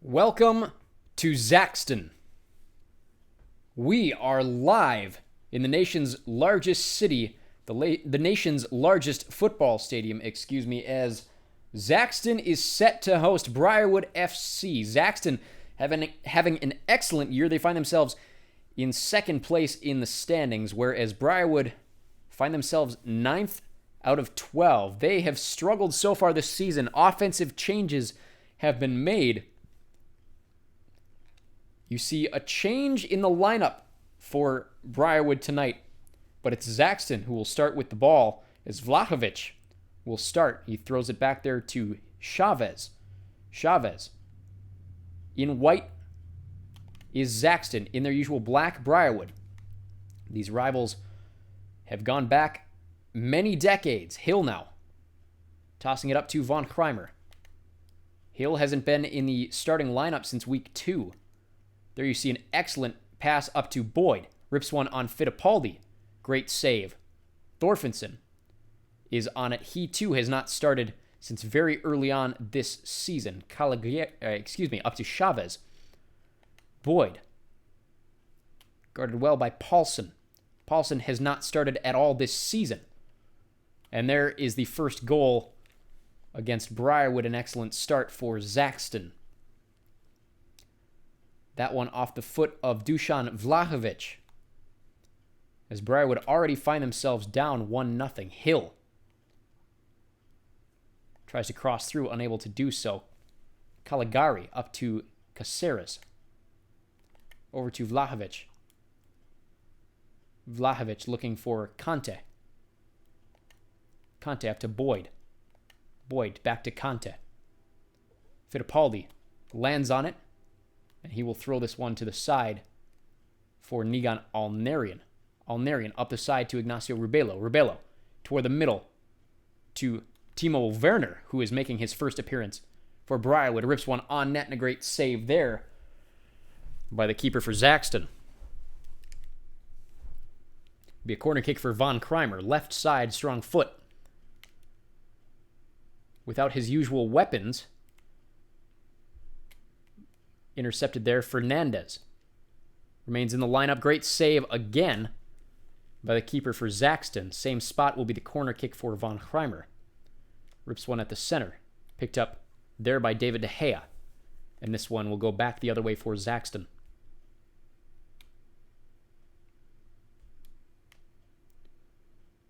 Welcome to Zacston. We are live in the nation's largest city, the nation's largest football stadium, as Zacston is set to host Briarwood FC. Zacston having an excellent year. They find themselves in second place in the standings, whereas Briarwood find themselves 9th out of 12. They have struggled so far this season. Offensive changes have been made. You see a change in the lineup for Briarwood tonight, but it's Zacston who will start with the ball as Vlahovic will start. He throws it back there to Chavez. In white is Zacston. In their usual black, Briarwood. These rivals have gone back many decades. Hill now tossing it up to Von Kreimer. Hill hasn't been in the starting lineup since week 2. There you see an excellent pass up to Boyd. Rips one on Fittipaldi. Great save. Thorfinson is on it. He too has not started since very early on this season. Up to Chavez. Boyd. Guarded well by Paulson. Paulson has not started at all this season. And there is the first goal against Briarwood. An excellent start for Zacston. That one off the foot of Dusan Vlahovic. As Briarwood already find themselves down 1-0. Hill tries to cross through, unable to do so. Caligari up to Caceres. Over to Vlahovic. Vlahovic looking for Conte. Conte up to Boyd. Boyd back to Conte. Fittipaldi lands on it. And he will throw this one to the side for Nigan Alnerian. Alnerian up the side to Ignacio Rubelo. Rubelo toward the middle to Timo Werner, who is making his first appearance for Briarwood. Rips one on net and a great save there by the keeper for Zacston. Be a corner kick for Von Kreimer. Left side, strong foot. Without his usual weapons. Intercepted there, Fernandez. Remains in the lineup. Great save again by the keeper for Zacston. Same spot will be the corner kick for Von Kreimer. Rips one at the center. Picked up there by David De Gea. And this one will go back the other way for Zacston.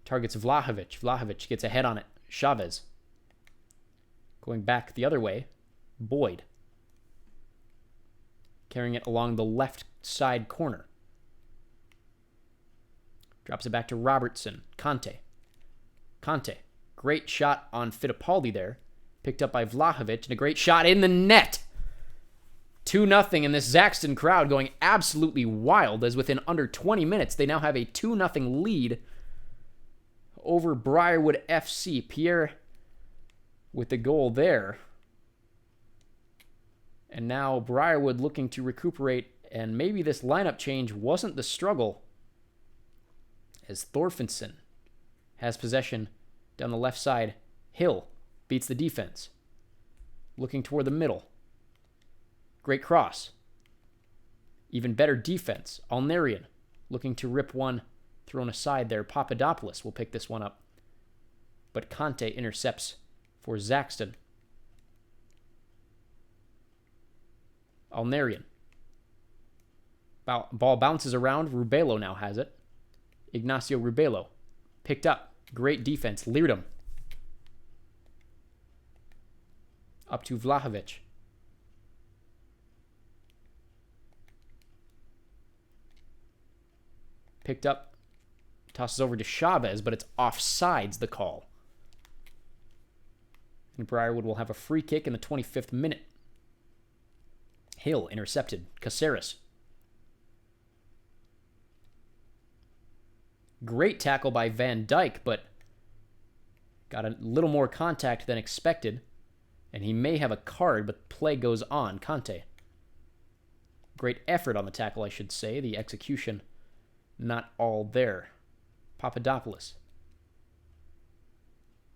Targets Vlahovic. Vlahovic gets ahead on it. Chavez. Going back the other way, Boyd. Carrying it along the left side corner. Drops it back to Robertson. Conte. Great shot on Fittipaldi there. Picked up by Vlahovic. And a great shot in the net. 2-0. And this Zacston crowd going absolutely wild, as within under 20 minutes, they now have a 2-0 lead over Briarwood FC. Pierre with the goal there. And now Briarwood looking to recuperate, and maybe this lineup change wasn't the struggle, as Thorfinson has possession down the left side. Hill beats the defense. Looking toward the middle. Great cross. Even better defense. Alnerian looking to rip one thrown aside there. Papadopoulos will pick this one up. But Conte intercepts for Zacston. Alnerian. Ball bounces around. Rubelo now has it. Ignacio Rubelo. Picked up. Great defense. Leardom. Up to Vlahovic. Picked up. Tosses over to Chavez, but it's offsides the call. And Briarwood will have a free kick in the 25th minute. Hill intercepted. Caceres. Great tackle by Van Dijk, but got a little more contact than expected. And he may have a card, but play goes on. Conte. Great effort on the tackle, I should say. The execution, not all there. Papadopoulos.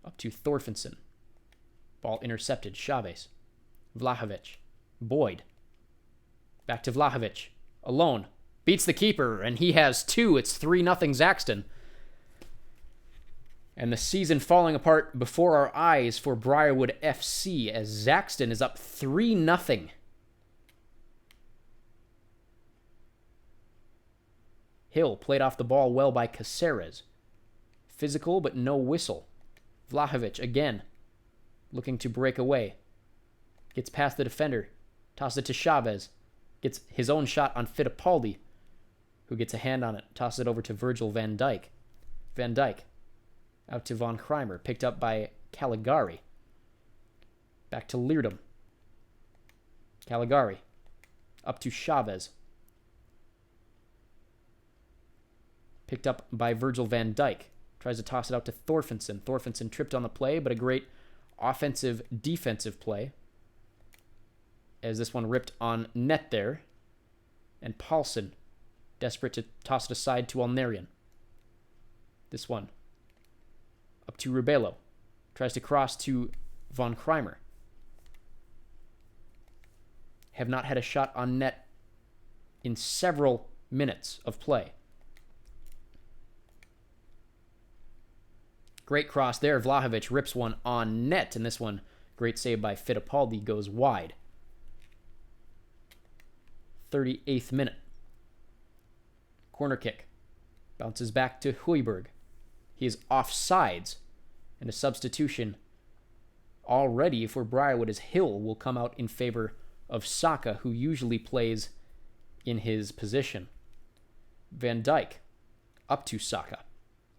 Up to Thorfinson. Ball intercepted. Chavez. Vlahovic. Boyd. Back to Vlahovic. Alone. Beats the keeper, and he has two. It's 3-0 Zacston. And the season falling apart before our eyes for Briarwood FC as Zacston is up 3-0. Hill played off the ball well by Caceres. Physical, but no whistle. Vlahovic again, looking to break away. Gets past the defender. Tosses it to Chavez. Gets his own shot on Fittipaldi, who gets a hand on it. Tosses it over to Virgil van Dijk. Van Dijk out to Von Kreimer. Picked up by Caligari. Back to Leerdam. Caligari up to Chavez. Picked up by Virgil van Dijk. Tries to toss it out to Thorfinson. Thorfinson tripped on the play, but a great offensive-defensive play. As this one ripped on net there. And Paulson, desperate to toss it aside to Alnerian. This one up to Rubelo. Tries to cross to Von Kreimer. Have not had a shot on net in several minutes of play. Great cross there. Vlahovic rips one on net, and this one, great save by Fittipaldi, goes wide. 38th minute. Corner kick. Bounces back to Hooiberg. He is offsides, and a substitution already for Briarwood as Hill will come out in favor of Saka, who usually plays in his position. Van Dijk up to Saka.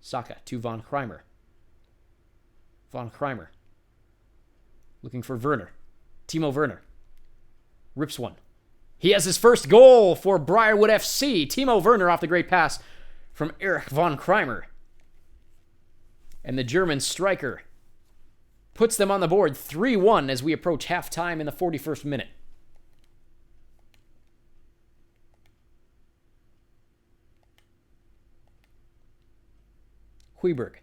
Saka to Von Kreimer. Von Kreimer looking for Werner. Timo Werner rips one. He has his first goal for Briarwood FC. Timo Werner off the great pass from Erich Von Kreimer. And the German striker puts them on the board 3-1 as we approach halftime in the 41st minute. Hooiberg.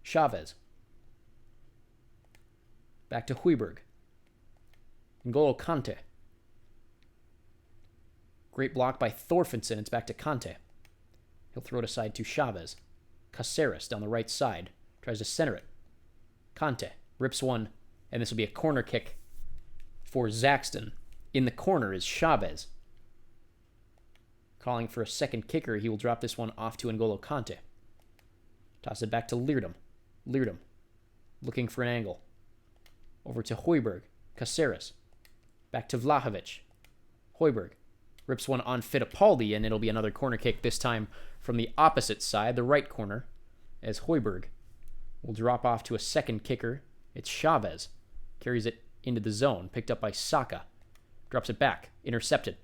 Chavez. Back to Hooiberg. N'Golo Kante. Great block by Thorfinson. It's back to Kante. He'll throw it aside to Chavez. Caceres down the right side. Tries to center it. Kante rips one, and this will be a corner kick for Zacston. In the corner is Chavez. Calling for a second kicker. He will drop this one off to N'Golo Kante. Toss it back to Leerdam. Leerdam looking for an angle. Over to Hooiberg. Caceres. Back to Vlahovic. Hooiberg rips one on Fittipaldi, and it'll be another corner kick, this time from the opposite side, the right corner, as Hooiberg will drop off to a second kicker. It's Chavez. Carries it into the zone. Picked up by Saka. Drops it back. Intercepted.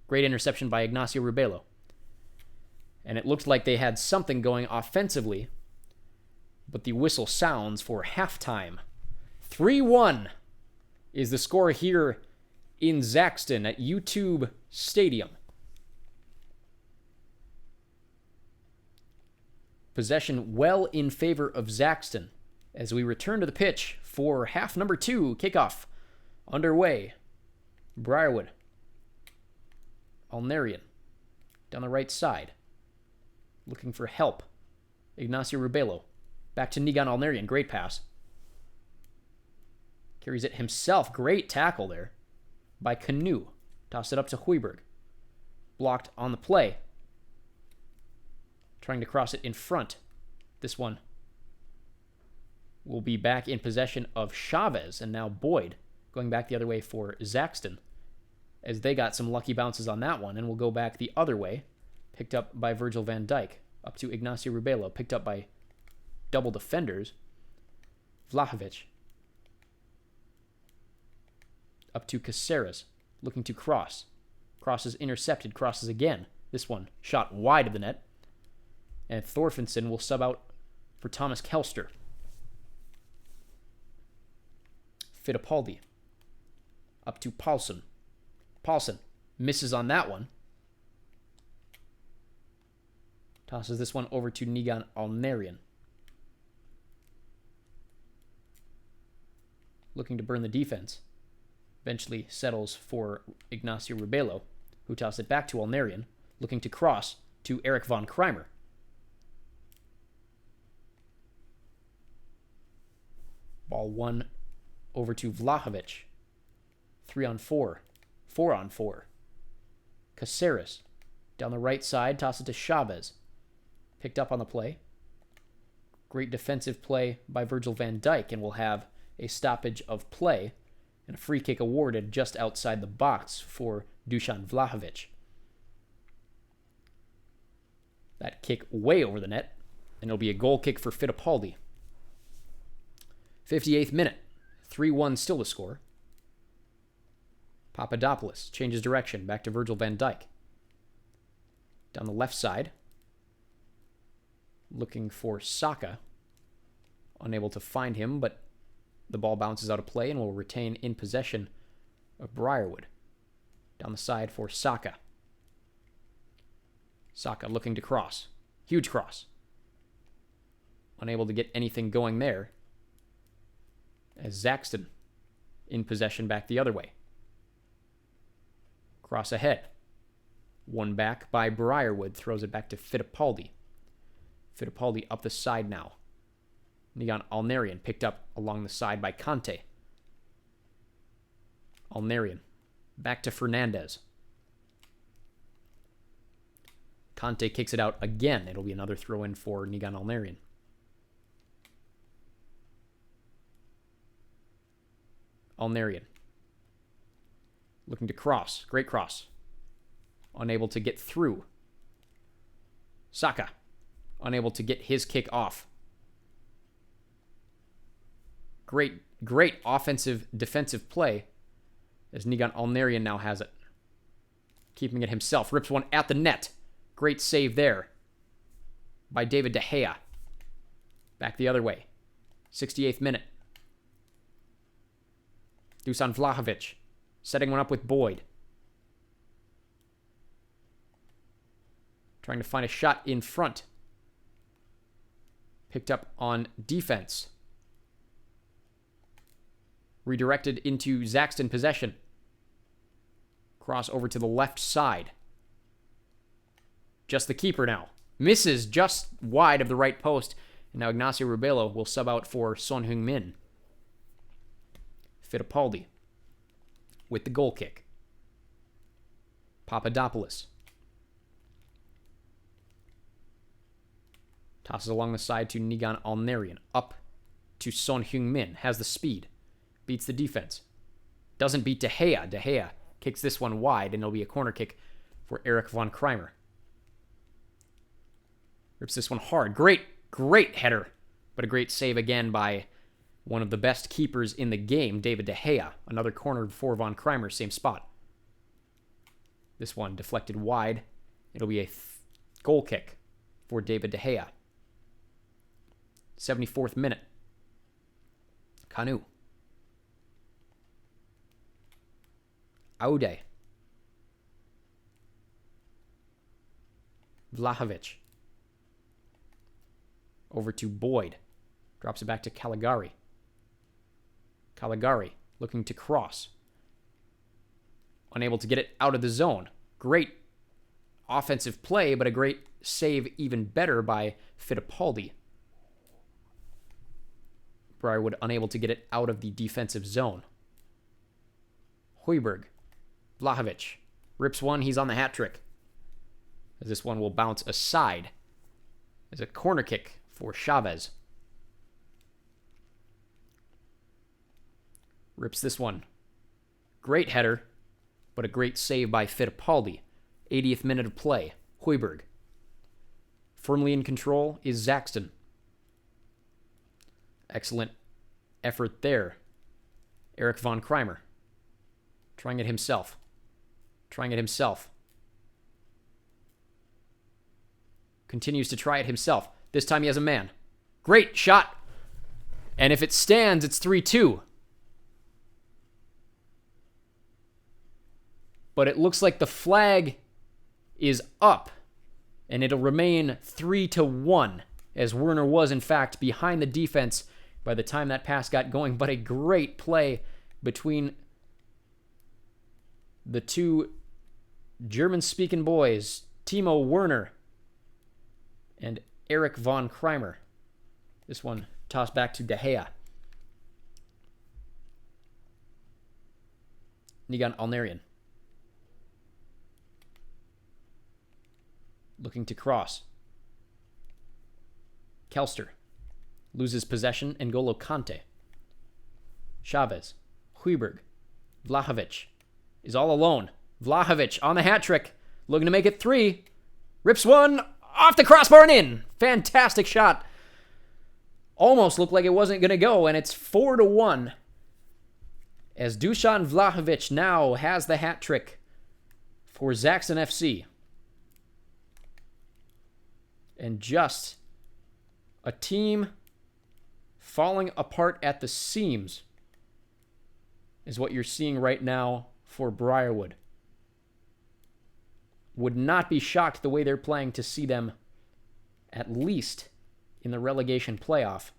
Great interception by Ignacio Rubelo. And it looked like they had something going offensively, but the whistle sounds for halftime. 3-1 is the score here in Zacston at YouTube Stadium. Possession well in favor of Zacston as we return to the pitch for half number 2. Kickoff underway. Briarwood. Alnerian down the right side. Looking for help. Ignacio Rubelo. Back to Nigan Alnerian. Great pass. Carries it himself. Great tackle there by Canoe. Toss it up to Hooiberg. Blocked on the play. Trying to cross it in front. This one will be back in possession of Chavez, and now Boyd going back the other way for Zacston, as they got some lucky bounces on that one, and will go back the other way. Picked up by Virgil van Dijk. Up to Ignacio Rubelo. Picked up by double defenders. Vlahovic. Up to Caceres. Looking to cross. Crosses intercepted. Crosses again. This one shot wide of the net. And Thorfinson will sub out for Thomas Kelster. Fittipaldi. Up to Paulson. Paulson misses on that one. Tosses this one over to Nigan Alnerian. Looking to burn the defense. Eventually settles for Ignacio Rebelo, who tosses it back to Alnarian, looking to cross to Eric von Kreimer. Ball one over to Vlahovic. 3-on-4. 4-on-4. Caceres down the right side, toss it to Chavez. Picked up on the play. Great defensive play by Virgil van Dijk, and will have a stoppage of play and a free kick awarded just outside the box for Dusan Vlahovic. That kick way over the net, and it'll be a goal kick for Fittipaldi. 58th minute. 3-1 still the score. Papadopoulos changes direction back to Virgil van Dijk. Down the left side. Looking for Saka. Unable to find him, but the ball bounces out of play and will retain in possession of Briarwood. Down the side for Saka. Saka looking to cross. Huge cross. Unable to get anything going there. As Zacston in possession back the other way. Cross ahead. One back by Briarwood. Throws it back to Fittipaldi. Fittipaldi up the side now. Nigan Alnarian picked up along the side by Conte. Alnarian. Back to Fernandez. Conte kicks it out again. It'll be another throw-in for Nigan Alnarian. Alnarian. Looking to cross. Great cross. Unable to get through. Saka. Unable to get his kick off. Great offensive, defensive play as Nigan Alnarian now has it. Keeping it himself. Rips one at the net. Great save there by David De Gea. Back the other way. 68th minute. Dusan Vlahovic setting one up with Boyd. Trying to find a shot in front. Picked up on defense. Redirected into Zacston possession. Cross over to the left side. Just the keeper now. Misses just wide of the right post. And now Ignacio Rebelo will sub out for Son Heung-min. Fittipaldi with the goal kick. Papadopoulos. Tosses along the side to Nigan Alnarian. Up to Son Heung-min. Has the speed. Beats the defense. Doesn't beat De Gea. De Gea kicks this one wide, and it'll be a corner kick for Eric von Kreimer. Rips this one hard. Great header. But a great save again by one of the best keepers in the game, David De Gea. Another corner for von Kreimer, same spot. This one deflected wide. It'll be a goal kick for David De Gea. 74th minute. Kanu. Aude. Vlahovic. Over to Boyd. Drops it back to Caligari. Caligari looking to cross. Unable to get it out of the zone. Great offensive play, but a great save even better by Fittipaldi. Briarwood unable to get it out of the defensive zone. Højbjerg. Vlahovic. Rips one. He's on the hat trick. As this one will bounce aside. As a corner kick for Chavez. Rips this one. Great header, but a great save by Fittipaldi. 80th minute of play. Højbjerg. Firmly in control is Zacston. Excellent effort there. Eric von Kreimer. Trying it himself. Continues to try it himself. This time he has a man. Great shot. And if it stands, it's 3-2. But it looks like the flag is up. And it'll remain 3-1. As Werner was, in fact, behind the defense by the time that pass got going. But a great play between the two German-speaking boys, Timo Werner and Eric von Kreimer. This one tossed back to De Gea. Nigan Alnarian. Looking to cross. Kelster loses possession. N'Golo Kante. Chavez. Huiberg. Vlahovic is all alone. Vlahovic on the hat trick. Looking to make it 3. Rips one off the crossbar and in. Fantastic shot. Almost looked like it wasn't going to go, and it's 4-1. As Dusan Vlahovic now has the hat trick for Zacston FC. And just a team falling apart at the seams is what you're seeing right now for Briarwood. Would not be shocked the way they're playing to see them at least in the relegation playoff.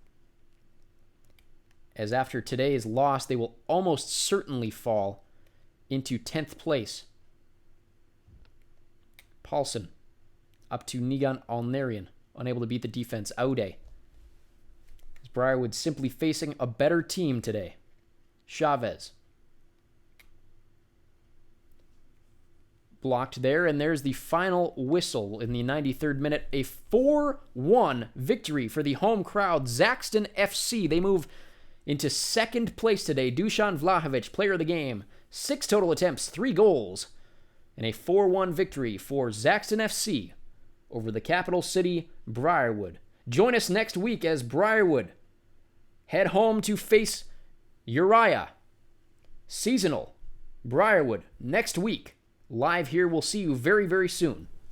As after today's loss, they will almost certainly fall into 10th place. Paulson up to Nigan Alnarian, unable to beat the defense. Aude. As Briarwood simply facing a better team today. Chavez. Blocked there, and there's the final whistle in the 93rd minute. A 4-1 victory for the home crowd. Zacston FC, they move into 2nd place today. Dusan Vlahovic, player of the game. 6 total attempts, 3 goals. And a 4-1 victory for Zacston FC over the capital city, Briarwood. Join us next week as Briarwood head home to face Uriah. Seasonal Briarwood next week. Live here. We'll see you very, very soon.